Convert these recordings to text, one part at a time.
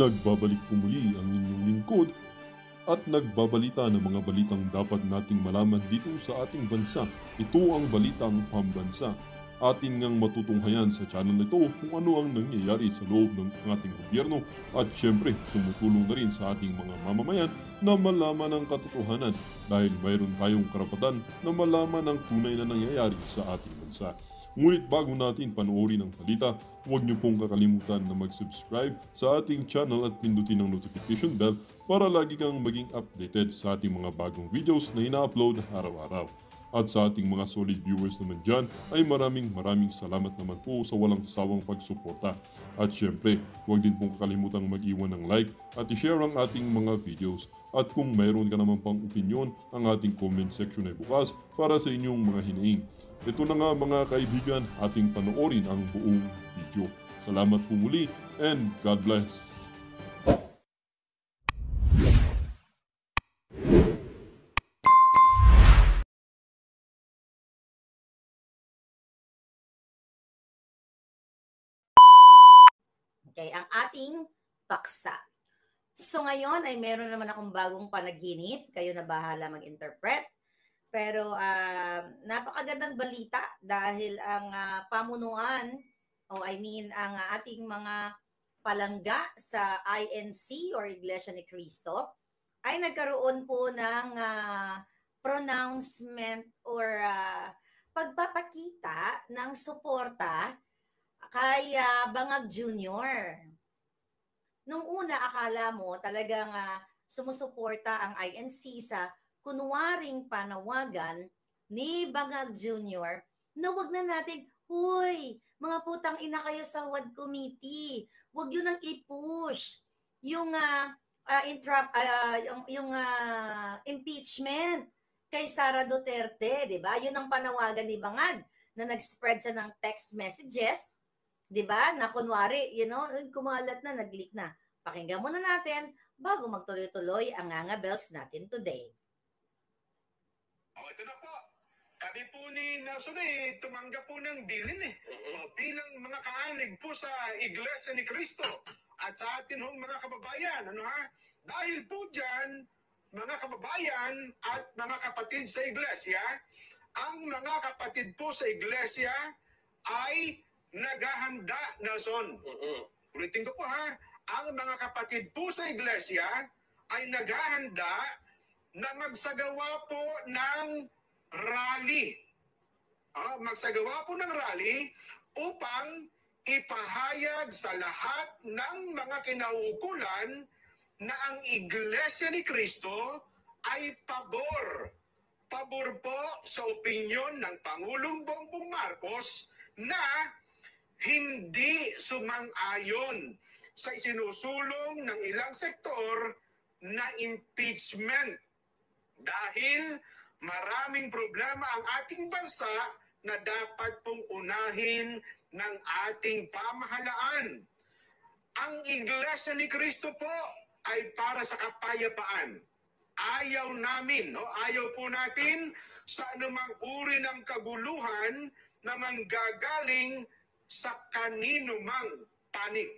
Nagbabalik po muli ang inyong lingkod at nagbabalita ng mga balitang dapat nating malaman dito sa ating bansa. Ito ang Balitang Pambansa. Atin ngang matutunghayan sa channel na ito kung ano ang nangyayari sa loob ng ating gobyerno at syempre tumutulong na rin sa ating mga mamamayan na malaman ang katotohanan dahil mayroon tayong karapatan na malaman ang tunay na nangyayari sa ating bansa. Ngunit bago natin panoorin ang balita, huwag niyo pong kakalimutan na mag-subscribe sa ating channel at pindutin ang notification bell para lagi kang maging updated sa ating mga bagong videos na ina-upload araw-araw. At sa ating mga solid viewers naman dyan ay maraming salamat naman po sa walang sawang pagsuporta. At syempre, huwag din pong kakalimutan mag-iwan ng like at i-share ang ating mga videos. At kung mayroon ka naman pang opinion, ang ating comment section ay bukas para sa inyong mga hinaing. Ito na nga mga kaibigan, ating panoorin ang buong video. Salamat po muli and God bless! Okay, ang ating paksa. So ngayon ay meron naman akong bagong panaginip. Kayo na bahala mag-interpret. Pero napakagandang balita dahil ang pamunuan ang ating mga palangga sa INC or Iglesia ni Cristo ay nagkaroon po ng pronouncement or pagpapakita ng suporta kay Bangag Jr. Nung una, akala mo talagang sumusuporta ang INC sa kunwaring panawagan ni Bangag Jr. na wag na natin, huy, mga putang ina kayo sa WAD committee, wag yun nang i-push yung impeachment kay Sara Duterte, di ba? Yun ang panawagan ni Bangag na nag-spread siya ng text messages, di ba? Na kunwari, kumalat na, nag-leak na. Pakinggan muna natin bago magtuloy-tuloy ang Nganga Bells natin today. Ito na po. Kami po ni Nelson tumanggap po ng bilin bilang mga kaanig po sa Iglesia ni Cristo at sa atin hong mga kababayan. Dahil po dyan, mga kababayan at mga kapatid sa Iglesia, ang mga kapatid po sa Iglesia ay naghahanda, Nelson. Ulitin ko po ang mga kapatid po sa Iglesia ay naghahanda na magsagawa po ng rally. Magsagawa po ng rally upang ipahayag sa lahat ng mga kinauukulan na ang Iglesia ni Cristo ay pabor. Pabor po sa opinyon ng Pangulong Bongbong Marcos na hindi sumang-ayon sa isinusulong ng ilang sektor na impeachment. Dahil maraming problema ang ating bansa na dapat pong unahin ng ating pamahalaan. Ang Iglesia ni Cristo po ay para sa kapayapaan. Ayaw namin, ayaw po natin sa anumang uri ng kaguluhan na manggagaling sa kanino mang panig.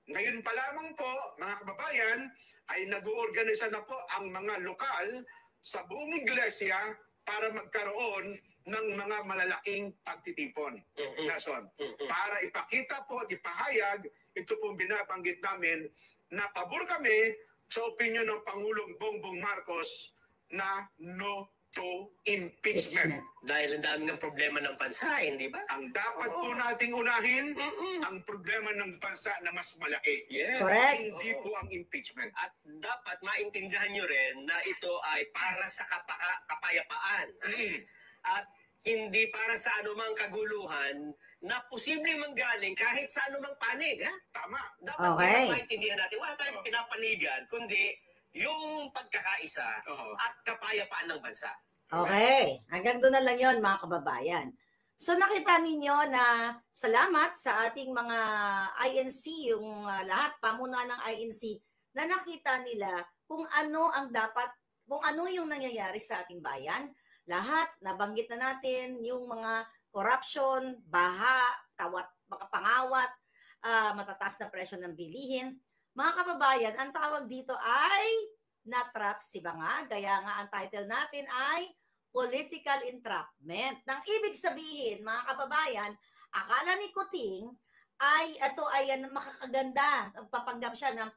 Ngayon pa lamang po, mga kababayan, ay nag-uorganisa na po ang mga lokal sa buong iglesia para magkaroon ng mga malalaking pagtitipon. Nason, para ipakita po at ipahayag, ito pong binabanggit namin, na pabor kami sa opinyon ng Pangulong Bongbong Marcos na no to impeachment. Dahil ang dami ng problema ng bansa, hindi ba? Ang dapat po nating unahin, ang problema ng bansa na mas malaki. Yes. Correct. Hindi po ang impeachment. At dapat maintindihan nyo rin na ito ay para sa kapayapaan. At hindi para sa anumang kaguluhan na posibleng manggaling kahit sa anumang panig. Tama. Dapat maintindihan natin. Wala tayong pinapanigan, kundi yung pagkakaisa at kapayapaan ng bansa. Okay. Hanggang doon na lang yon mga kababayan. So nakita ninyo na salamat sa ating mga INC, yung lahat, pamunuan ng INC, na nakita nila kung ano ang dapat, kung ano yung nangyayari sa ating bayan. Lahat, nabanggit na natin yung mga corruption, baha, mga pangawat, matataas na presyo ng bilihin. Mga kababayan, ang tawag dito ay natrap si Bangag. Kaya nga ang title natin ay political entrapment. Nang ibig sabihin, mga kababayan, akala ni Kuting ay ito ay makakaganda. Nagpapanggap siya ng,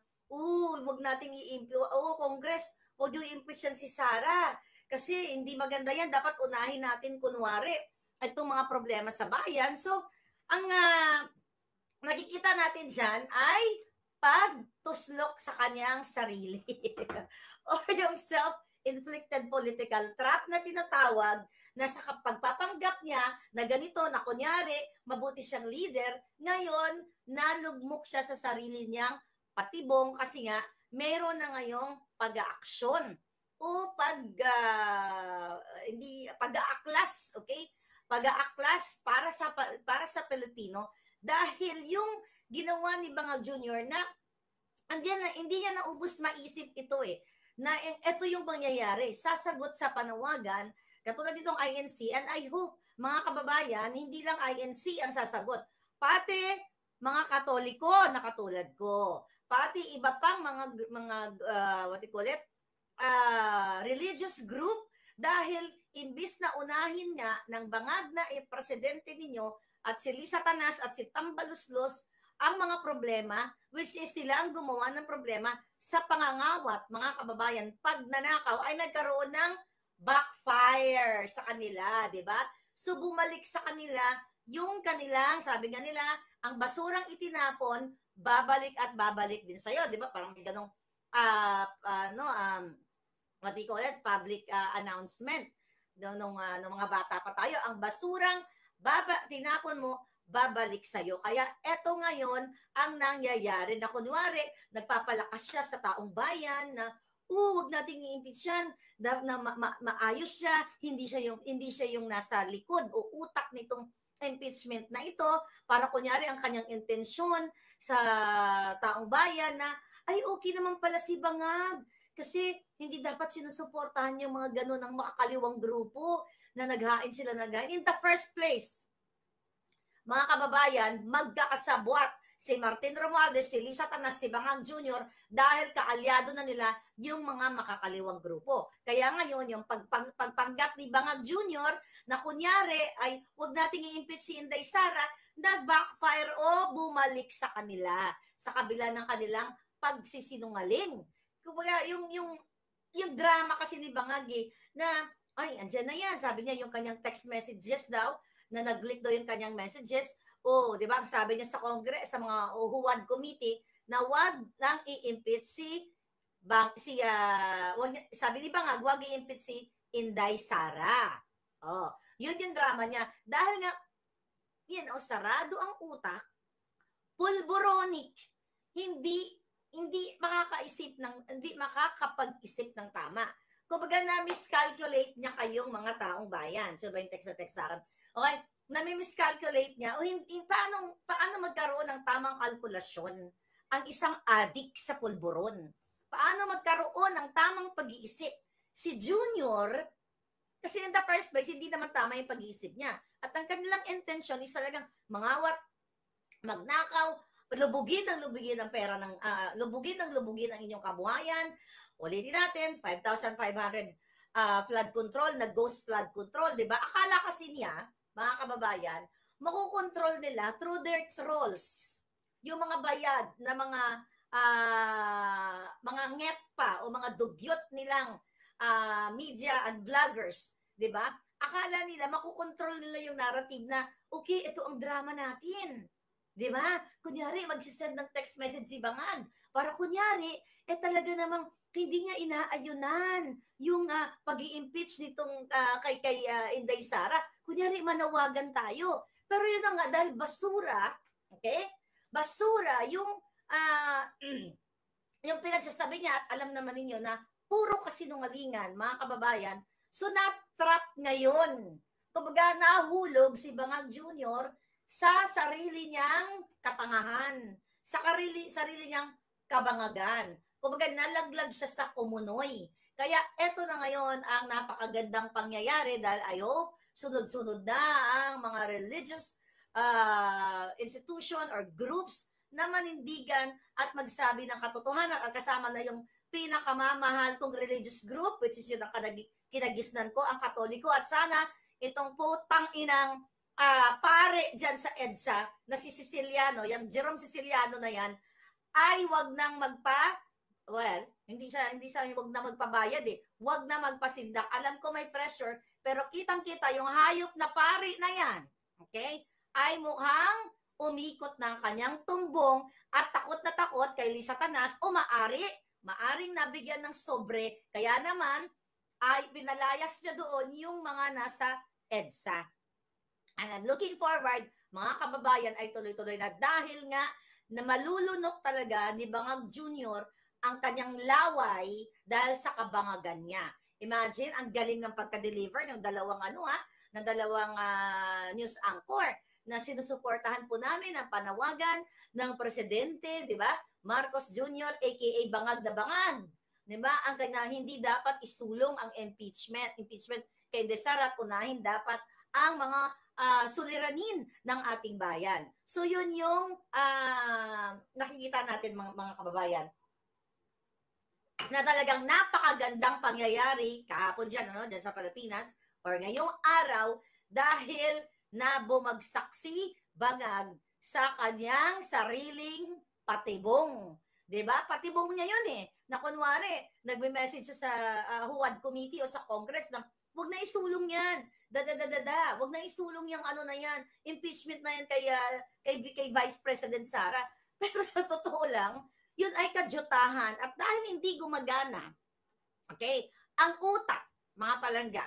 wag nating i-impeach. Congress, wag yung impeach yan si Sara. Kasi hindi maganda yan. Dapat unahin natin kunwari itong mga problema sa bayan. So, ang nakikita natin dyan ay pagtuslok sa kanyang sarili. Or yung self-inflicted political trap na tinatawag na sa pagpapanggap niya na ganito, na kunyari, mabuti siyang leader, ngayon, nalugmok siya sa sarili niyang patibong kasi nga, meron na ngayong pag-aaksyon o pag-aaklas, okay? Pag-aaklas para sa Pilipino dahil yung ginawa ni Bangag Jr. na hindi niya naubos maisip ito na ito yung mangyayari, sasagot sa panawagan katulad nitong INC, and I hope mga kababayan, hindi lang INC ang sasagot, pati mga Katoliko na katulad ko, pati iba pang mga religious group, dahil imbis na unahin nga ng Bangag na presidente ninyo at si Lisa Tanas at si Tambaluslos ang mga problema, which is sila ang gumawa ng problema sa pangangawat, mga kababayan, pag nanakaw ay nagkaroon ng backfire sa kanila, di ba? So bumalik sa kanila yung kanilang, sabi nga nila, ang basurang itinapon, babalik at babalik din sa'yo, di ba? Parang may ganong, what do you call it? Public announcement. Nung mga bata pa tayo, ang basurang tinapon mo, babalik sa'yo. Kaya eto ngayon ang nangyayari na kunwari, nagpapalakas siya sa taong bayan na wag nating i-impeach yan, na maayos siya, hindi siya yung nasa likod o utak nitong impeachment na ito, para kunyari ang kanyang intensyon sa taong bayan na, ay okay naman pala si Bangag, kasi hindi dapat sinusuportahan yung mga ganun ng makakaliwang grupo na naghain sila in the first place. Mga kababayan, magkakasabwat si Martin Romualdez, si Lisa Tanas, si Bangag Jr. dahil kaalyado na nila yung mga makakaliwang grupo. Kaya ngayon, yung pagpanggap ni Bangag Jr. na kunyari ay huwag nating i-impeach si Inday Sara, nag-backfire o bumalik sa kanila sa kabila ng kanilang pagsisinungaling. Kumbaga, yung drama kasi ni Bangag na, ay, andyan na yan. Sabi niya, yung kanyang text messages daw, na nag-leak daw yung kanyang messages. Di ba? Sabi niya sa Congress, sa mga Huwad Committee, na wag lang i-impeach sabi ni Bangag, wag i-impeach si Inday Sara. Yun yung drama niya. Dahil nga, sarado ang utak, pulboronic, hindi makakapag-isip ng tama. Kumbaga na-miscalculate niya kayong mga taong bayan. So ba yung text sa akin? Okay, nami-miscalculate niya. Paano magkaroon ng tamang kalkulasyon ang isang addict sa pulburon? Paano magkaroon ng tamang pag-iisip? Si Junior, kasi in the first place, hindi naman tama yung pag-iisip niya. At ang kanilang intention is talagang mangawat, magnakaw, lubugin ang pera ng lubugin ang inyong kabuhayan. Ulitin natin, 5,500 flood control, ghost flood control, 'di ba? Akala kasi niya, mga kababayan, makukontrol nila through their trolls. Yung mga bayad na mga ngetpa o mga dugyot nilang media and vloggers, 'di ba? Akala nila makukontrol nila yung narrative na okay, ito ang drama natin. 'Di ba? Kunyari magsisend ng text message si Bangag para kunyari talaga namang hindi niya inaayunan yung pag-i-impeach nitong kay Inday Sara. Kunyari manawagan tayo. Pero yun na nga dahil basura, okay? Basura yung yung pinagsasabi niya at alam naman ninyo na puro kasinungalingan, mga kababayan. So na-trap ngayon. Kumbaga nahulog si Bangag Jr. sa sarili niyang katangahan, sa sarili niyang kabangagan. Kumbaga nalaglag siya sa kumunoy. Kaya eto na ngayon ang napakagandang pangyayari dahil I hope sunod-sunod na ang mga religious institution or groups na manindigan at magsabi ng katotohanan at kasama na yung pinakamamahal kong religious group, which is yung kinagisnan ko, ang Katoliko. At sana itong putang inang pare dyan sa EDSA na si Siciliano, yung Jerome Siciliano na yan, ay wag nang hindi siya wag na magpabayad wag na magpasindak. Alam ko may pressure, pero kitang-kita yung hayop na pare na yan, okay, ay mukhang umikot ng kanyang tumbong at takot na takot kay Lisa Tanas o maaring nabigyan ng sobre, kaya naman ay pinalayas niya doon yung mga nasa EDSA. And I'm looking forward, mga kababayan, ay tuloy-tuloy na dahil nga na malulunok talaga ni Bangag Jr. ang kanyang laway dahil sa kabangagan niya. Imagine, ang galing ng pagka-deliver ng dalawang news anchor na sinusuportahan po namin ang panawagan ng presidente, di ba? Marcos Jr. aka Bangag na Bangag. Di ba? Ang kanya hindi dapat isulong ang impeachment kay Desara at unahin dapat ang mga suliranin ng ating bayan. So yun yung nakikita natin mga kababayan na talagang napakagandang pangyayari kahapon dyan sa Pilipinas or ngayong araw dahil na bumagsak si Bangag sa kanyang sariling patibong. Diba? Patibong niya yun na kunwari, nagme-message sa Huwad Committee o sa Congress na huwag na isulong yan. Huwag na isulong yung na yan. Impeachment na yan kay Vice President Sara. Pero sa totoo lang, yun ay kadyutahan. At dahil hindi gumagana, okay, ang utak, mga palangga,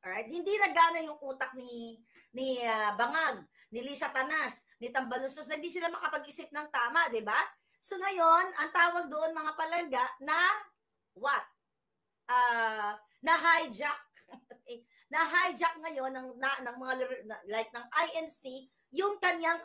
alright, hindi nagana yung utak ni Bangag, ni Lisa Tanas, ni Tambaluslos, na hindi sila makapag-isip ng tama, di ba? So ngayon, ang tawag doon, mga palangga, na what? Na hijack. Na hijack ngayon ng mga like ng INC yung kanyang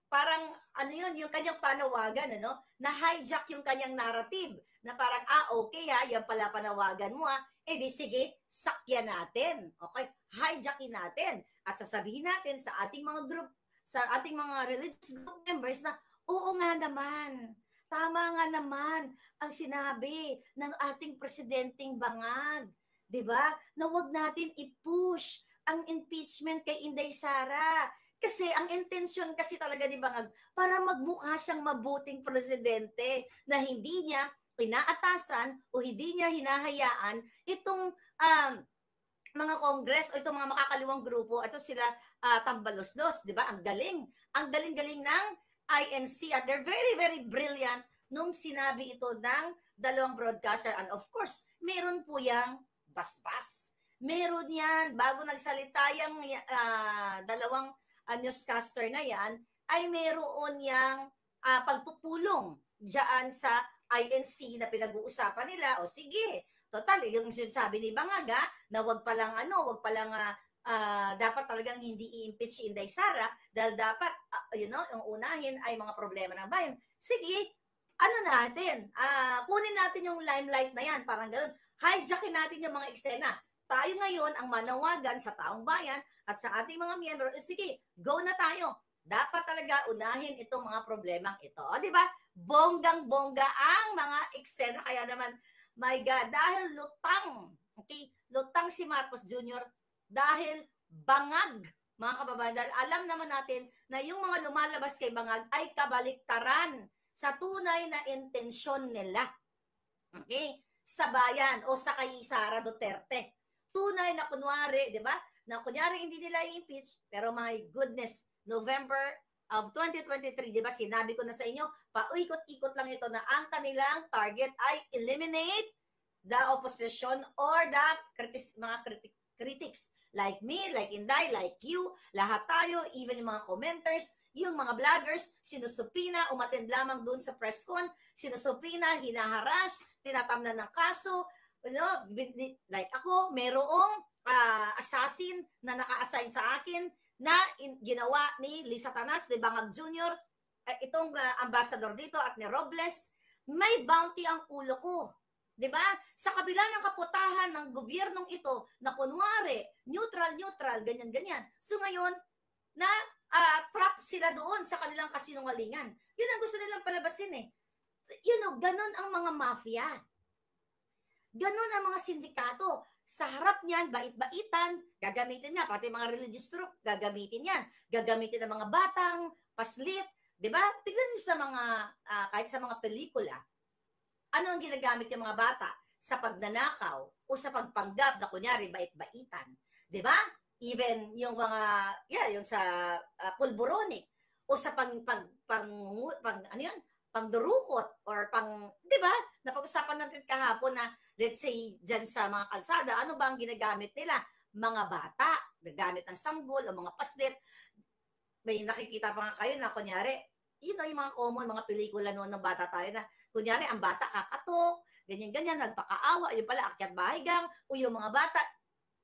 parang yung kanyang panawagan na hijack yung kanyang narrative na parang okay yan pala panawagan mo di sige sakyan natin, okay, hijackin natin at sasabihin natin sa ating mga group, sa ating mga religious group members na oo nga naman, tama nga naman ang sinabi ng ating presidenteng Bangag. Diba? Na wag natin i-push ang impeachment kay Inday Sara. Kasi ang intensyon kasi talaga ni Bangag para magmukha siyang mabuting presidente na hindi niya pinaatasan o hindi niya hinahayaan itong mga kongres o itong mga makakaliwang grupo. Ito sila Tambaloslos, diba? Ang galing-galing ng INC at they're very, very brilliant nung sinabi ito ng dalawang broadcaster. And of course, meron po yang basbas. Meron yan, bago nagsalita yung dalawang newscaster na yan, ay meron yang pagpupulong dyan sa INC na pinag-uusapan nila. O sige, total, yung sinasabi ni Bangaga na wag palang dapat talagang hindi i-impeach si Inday Sara dahil dapat, yung unahin ay mga problema ng bayan. Sige, kunin natin yung limelight na yan, parang gano'n. Hijackin natin yung mga eksena. Tayo ngayon ang manawagan sa taong bayan at sa ating mga miyembro. Sige, go na tayo. Dapat talaga unahin itong mga problemang ito. O, di ba? Bonggang-bongga ang mga eksena. Kaya naman, my God, dahil lutang, okay? Lutang si Marcos Jr. dahil Bangag, mga kababayan. Dahil alam naman natin na yung mga lumalabas kay Bangag ay kabaliktaran sa tunay na intensyon nila. Okay? Sa bayan o sa kay Sara Duterte. Tunay na kunwari, di ba? Na kunyari hindi nila i-impeach, pero my goodness, November of 2023, di ba? Sinabi ko na sa inyo, paikot-ikot lang ito na ang kanilang target ay eliminate the opposition or the mga critics like me, like Inday, like you, lahat tayo, even yung mga commenters, yung mga vloggers, sinusupina, umattend lamang doon sa press con, sinusupina, hinaharas, tinatamnan ng kaso, like ako, merong assassin na naka-assign sa akin na ginawa ni Lisa Tanas, ni Bangag Jr., itong ambassador dito at ni Robles, may bounty ang ulo ko. Diba? Sa kabila ng kaputahan ng gobyernong ito na kunwari, neutral, ganyan-ganyan. So ngayon, na trap sila doon sa kanilang kasinungalingan. Yun ang gusto nilang palabasin eh. Ganon ang mga mafia. Ganon ang mga sindikato. Sa harap niyan, bait-baitan, gagamitin niya. Pati mga religious group, gagamitin yan. Gagamitin ng mga batang, paslit. Diba? Tignan niyo sa mga, kahit sa mga pelikula, ano ang ginagamit yung mga bata? Sa pagnanakaw o sa pagpanggap na kunyari bait-baitan. Diba? Even yung mga, yung sa pulburonic o sa pangdurukot or di ba? Napag-usapan natin kahapon na, let's say, dyan sa mga kalsada, ano ba ang ginagamit nila? Mga bata, gagamit ng sanggol o mga paslit. May nakikita pa nga kayo na, kunyari, yung mga common, mga pelikula noon ng bata tayo na, kunyari, ang bata kakatok, ganyan-ganyan, nagpakaawa, yung pala, akyat bahay gang, o yung mga bata,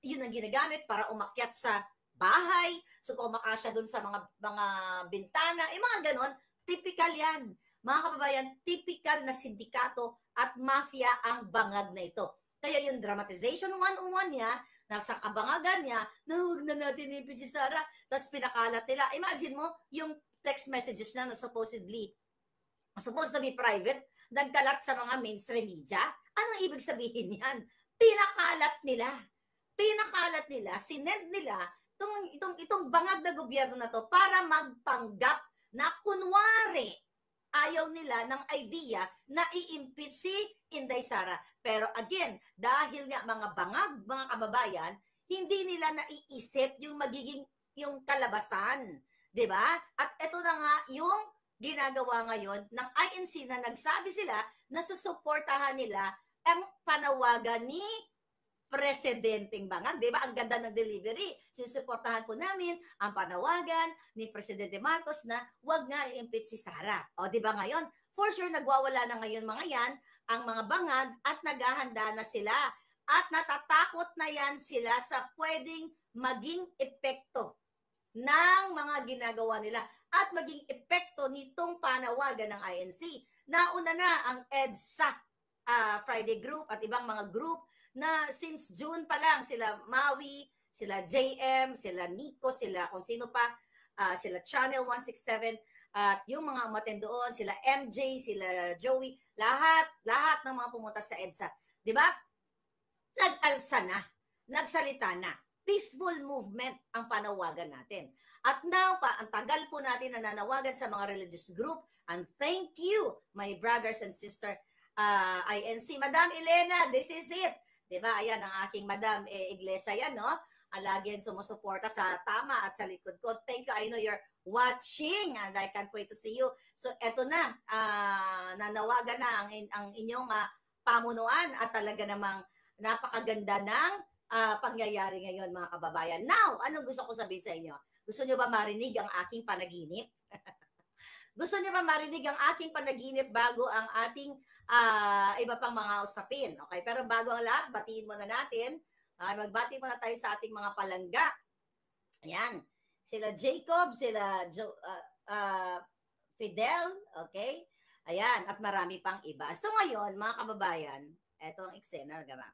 yun ang ginagamit para umakyat sa bahay, so kumakasya dun sa mga bintana, mga ganon, typical yan. Mga kababayan, typical na sindikato at mafia ang bangag na ito. Kaya yung dramatization 101 niya, nasa kabangagan niya, na huwag na natin ipin si Sarah, tapos pinakalat nila. Imagine mo, yung text messages na supposedly, supposed to be private, nagkalat sa mga mainstream media. Anong ibig sabihin yan? Pinakalat nila. Pinakalat nila, sinend nila itong bangag na gobyerno na to para magpanggap na kunwari ayaw nila ng idea na i-impeach si Inday Sara. Pero again, dahil nga mga bangag, mga kababayan, hindi nila naiisip yung magiging yung kalabasan. 'Di ba? At ito na nga yung ginagawa ngayon ng INC na nagsabi sila na susuportahan nila ang panawagan ni Presidenteng Bangag, di ba? Ang ganda ng delivery. Sinusuportahan po namin ang panawagan ni Presidente Marcos na wag nga i-impeach si Sara. O, di ba ngayon? For sure, nagwawala na ngayon mga yan, ang mga bangag at naghahanda na sila. At natatakot na yan sila sa pwedeng maging epekto ng mga ginagawa nila at maging epekto nitong panawagan ng INC. Nauna na ang EDSA Friday Group at ibang mga group na since June pa lang sila Maui, sila JM, sila Nico, sila kung sino pa, sila Channel 167 at yung mga umattend doon, sila MJ, sila Joey, lahat ng mga pumunta sa EDSA. 'Di ba? Nag-alsa na, nagsalita na. Peaceful movement ang panawagan natin. At now, ang tagal po natin na nanawagan sa mga religious group, and thank you, my brothers and sister INC. Madam Elena, this is it. Diba? Ayan ang aking Madam Iglesia yan, no? Lagi sumusuporta sa tama at sa likod ko. Thank you. I know you're watching and I can't wait to see you. So, eto na. Nanawagan na ang inyong pamunuan at talaga namang napakaganda ng pangyayari ngayon, mga kababayan. Now, anong gusto ko sabihin sa inyo? Gusto nyo ba marinig ang aking panaginip? Gusto nyo ba marinig ang aking panaginip bago ang ating iba pang mga usapin? Okay, pero bago ang lahat, batiin muna natin. Magbati muna tayo sa ating mga palangga. Ayan, sila Jacob, sila Fidel, okay? Ayan, at marami pang iba. So ngayon, mga kababayan, eto ang eksena, gama.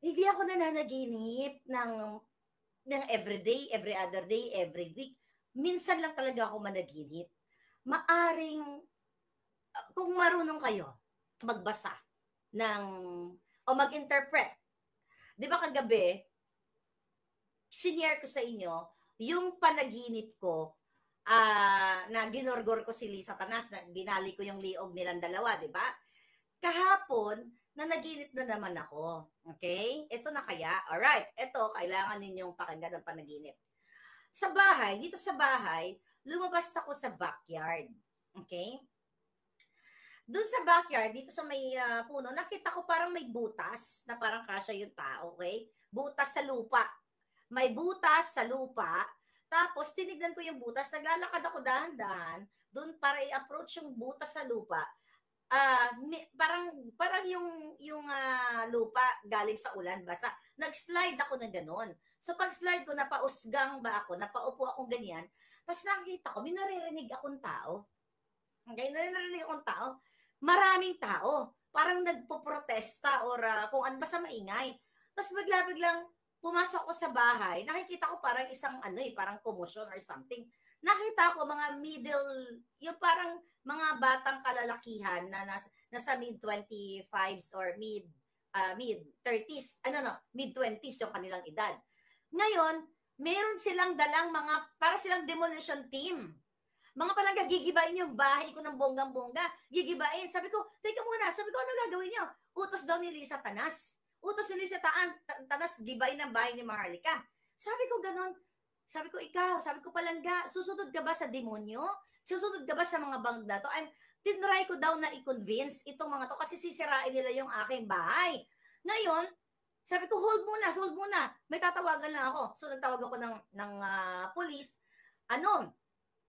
Hindi ako nananaginip ng everyday, every other day, every week. Minsan lang talaga ako managinip. Maaring, kung marunong kayo magbasa o mag-interpret. Di ba kagabi, sinare ko sa inyo yung panaginip ko na ginorgor ko si Satanas, na binali ko yung liog nilang dalawa, di ba? Kahapon, nanaginip na naman ako. Okay? Ito na kaya. Alright, ito, kailangan ninyong pakinggan ng panaginip. Sa bahay, dito sa bahay, lumabas ako sa backyard. Okay? Doon sa backyard, dito sa may puno, nakita ko parang may butas na parang kasya yung tao, okay? Butas sa lupa. May butas sa lupa. Tapos, tinignan ko yung butas. Naglalakad ako dahan-dahan doon para i-approach yung butas sa lupa. Parang yung lupa galing sa ulan, basa. Nag-slide ako na gano'n. So pag-slide ko, napausgang ba ako, napaupo akong ganyan, tapos nakikita ko, may naririnig akong tao. Okay, naririnig akong tao. Maraming tao. Parang nagpo-protesta or kung ano ba sa maingay. Tapos biglang pumasok ko sa bahay, nakikita ko parang isang parang commotion or something. Nakita ko mga middle, yung parang mga batang kalalakihan na nasa mid-25s or mid-30s, mid-20s yung kanilang edad. Ngayon, meron silang dalang para silang demolition team. Mga palangga, gigibain yung bahay ko ng bonggang-bongga. Gigibain. Sabi ko, teka muna. Sabi ko, ano gagawin niyo? Utos daw ni Lisa Tanas. Utos ni Lisa Tanas, gibain ng bahay ni Maharlika. Sabi ko, ganon. Sabi ko, ikaw. Sabi ko, palangga, susunod ka ba sa demonyo? Susunod ka ba sa mga bang na to? Tinry ko daw na i-convince itong mga to kasi sisirain nila yung aking bahay. Ngayon, sabi ko, hold muna. May tatawagan lang ako. So, nagtawag ako ng police.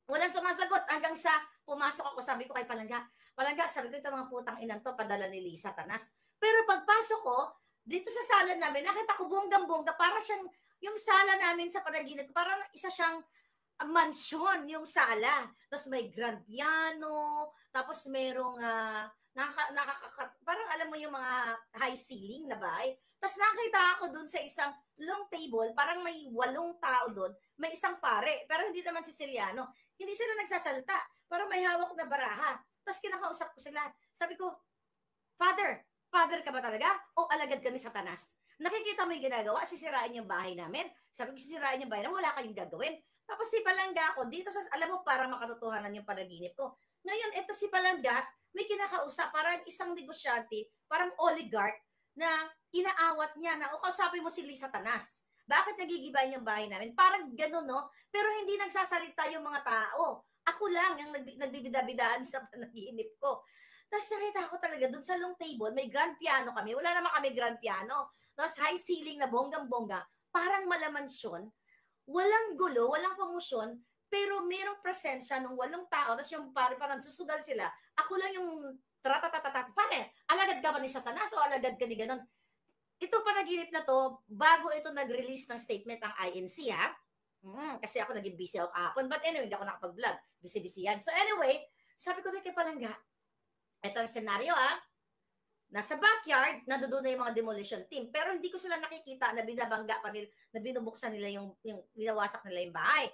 Walang sumasagot hanggang sa pumasok ako. Sabi ko kay Palangga, sabi ko ito mga putang inang to, padala ni Lisa Tanas. Pero pagpasok ko, dito sa sala namin, nakita ko bonggang-bongga, para siyang, yung sala namin sa panaginip, parang isa siyang mansyon, yung sala. Tapos may grand piano, tapos merong, parang alam mo yung mga high ceiling na bahay. Tapos nakita ako dun sa isang long table, parang may 8 tao dun, may isang pare, pero hindi naman Siciliano. Hindi sila nagsasalta, parang may hawak na baraha. Tapos kinakausap ko sila. Sabi ko, Father ka ba talaga? O alagad ka ni Satanas? Nakikita mo yung ginagawa, sisirain yung bahay namin. Sabi ko, sisirain yung bahay namin, wala kayong gagawin. Tapos si Palangga ako, dito alam mo, para makatotohanan yung panaginip ko. Ngayon, ito si Palangga, may kinakausap, parang isang negosyante, parang oligarch, na inaawat niya na, kausapin mo si Lisa Tanas. Bakit nagigibayan yung bahay namin? Parang gano'n, no? Pero hindi nagsasalita yung mga tao. Ako lang yung nagbibida-bidaan sa panaginip ko. Tapos nakita ko talaga, dun sa long table, may grand piano kami. Wala naman kami grand piano. Tapos high ceiling na bonggang-bongga. Parang malamansyon. Walang gulo, walang pangusyon, pero merong presensya ng 8 tao. Tapos yung parang susugal sila. Ako lang yung pare, alagad ka ba ni Satanas o alagad ka ni ganon? Ito panaginip na to, bago ito nag-release ng statement ang INC, ha? Kasi ako naging busy ako kahapon. But anyway, hindi ako nakapag-vlog. Busy-busy yan. So anyway, sabi ko kay Palangga, ito ang senaryo, ha? Nasa backyard, nandoon na yung mga demolition team. Pero hindi ko sila nakikita na binabangga pa nila, na binubuksan nila yung binawasak nila yung bahay.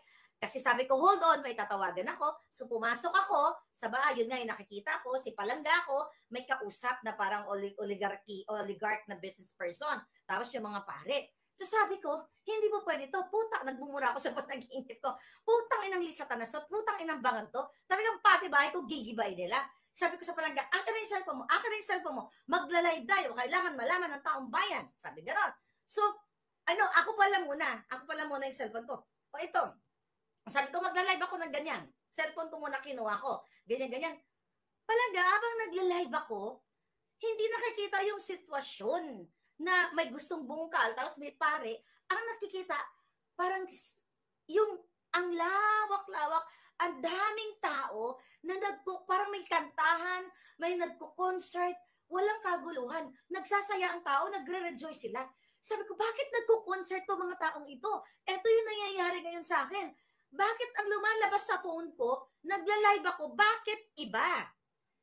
Kasi sabi ko, hold on, may tatawagan ako. So pumasok ako sa bahay, yun nga yung nakikita ko, si Palangga ko, may kausap na parang oligarch na business person. Tapos yung mga pare. So sabi ko, hindi mo pwede to. Puta, nagbumura ako sa panaginip ko. Putang inang Lisa Tanas, putang inang bangan to. Talagang pati bahay ko, gigibay nila. Sabi ko sa Palangga, akin na yung cellphone mo, magla-live tayo, kailangan malaman ng taong bayan. Sabi gano'n. So, ako pala muna yung cellphone ko. O ito, sabi ko, magla-live ako ng ganyan. Cellphone ko muna kinuha ko. Ganyan. Palangga, habang nagla-live ako, hindi nakikita yung sitwasyon na may gustong bungkal, tapos may pare. Ang nakikita, parang ang lawak-lawak, ang daming tao na parang may kantahan, may nagko-concert, walang kaguluhan. Nagsasaya ang tao, nagre-rejoice sila. Sabi ko, bakit nagko-concert to mga taong ito? Ito yung nangyayari ngayon sa akin. Bakit ang lumalabas sa phone ko, nagla-live ako, bakit iba?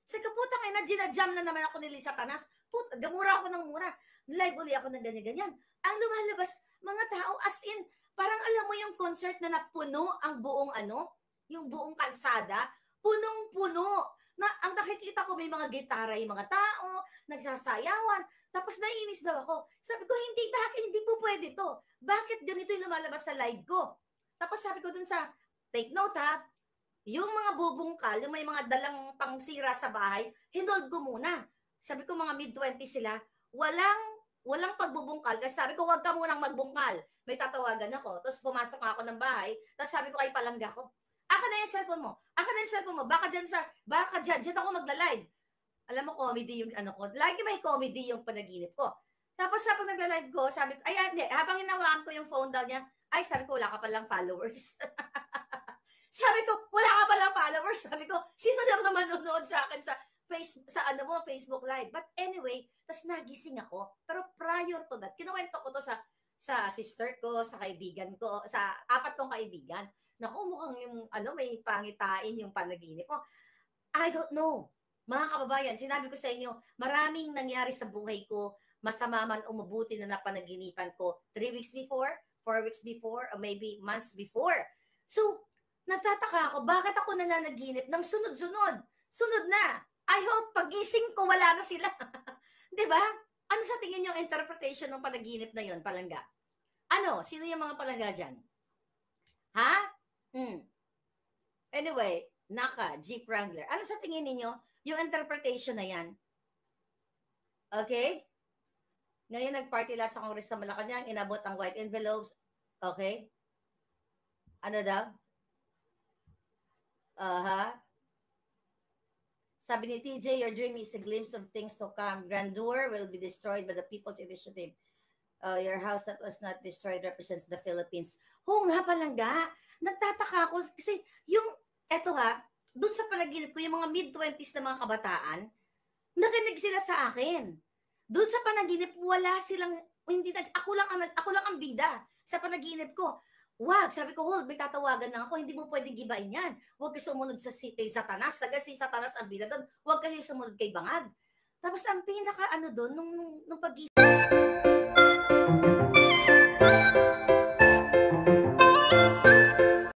Sa kaputang ina, ginajam na naman ako ni Lisa Tanas. Gamura ako ng mura. Live uli ako ng ganyan-ganyan. Ang lumalabas, mga tao, as in, parang alam mo yung concert na napuno ang buong yung buong kalsada, punong-puno. Na ang nakikita ko may mga gitara yung mga tao, nagsasayawan. Tapos naiinis daw ako. Sabi ko, bakit hindi po pwede to? Bakit ganito yung lumalabas sa live ko? Tapos sabi ko dun sa, take note ha, yung mga bubungkal, yung may mga dalang pangsira sa bahay, hinold ko muna. Sabi ko mga mid-20 sila, walang pagbubungkal. Kasi sabi ko, huwag ka munang magbungkal. May tatawagan ako. Tapos pumasok ako ng bahay. Tapos sabi ko kay Palangga ko, aka na yung cellphone mo. Baka dyan ako magla-live. Alam mo, comedy yung ko. Lagi may comedy yung panaginip ko. Tapos habang nagla-live ko, sabi ko, habang hinawakan ko yung phone daw niya, sabi ko, wala ka palang followers. Sabi ko, wala ka palang followers. Sabi ko, sino naman manonood sa akin sa Facebook Live? But anyway, tas nagising ako. Pero prior to that, kinuwento ko to sa sister ko, sa kaibigan ko, sa 4 kong kaibigan. Naku, mukhang yung, may pangitain yung panaginip ko. I don't know. Mga kababayan, sinabi ko sa inyo, maraming nangyari sa buhay ko. masama man o mabuti na napanaginipan ko 3 weeks before, 4 weeks before, or maybe months before. So, nagtataka ako, bakit ako nananaginip ng sunod-sunod? Sunod na. I hope pagising ko wala na sila. 'Di ba? Ano sa tingin niyo ang interpretation ng panaginip na 'yon, palangga? Ano? Sino yung mga palangga diyan? Ha? Anyway, Naka, Jeep Wrangler. Ano sa tingin ninyo yung interpretation na 'yan? Okay? Ngayon nag-party lahat sa Congress sa Malacanang, inabot ang white envelopes. Okay? Ano daw? Sabi ni TJ, your dream is a glimpse of things to come. Grandeur will be destroyed by the people's initiative. Your house that was not destroyed represents the Philippines. Oo nga palangga. Nagtataka ako kasi dun sa panaginip ko, yung mga mid-20s na mga kabataan, nakinig sila sa akin. Doon sa panaginip, wala silang, ako lang ang bida sa panaginip ko. Wag, sabi ko, hold, may tatawagan lang ako, hindi mo pwedeng gibain yan. Huwag kayo sumunod sa kay Satanas, si Satanas ang bida doon. Huwag kayo sumunod kay Bangag. Tapos ang pinaka doon, nung pag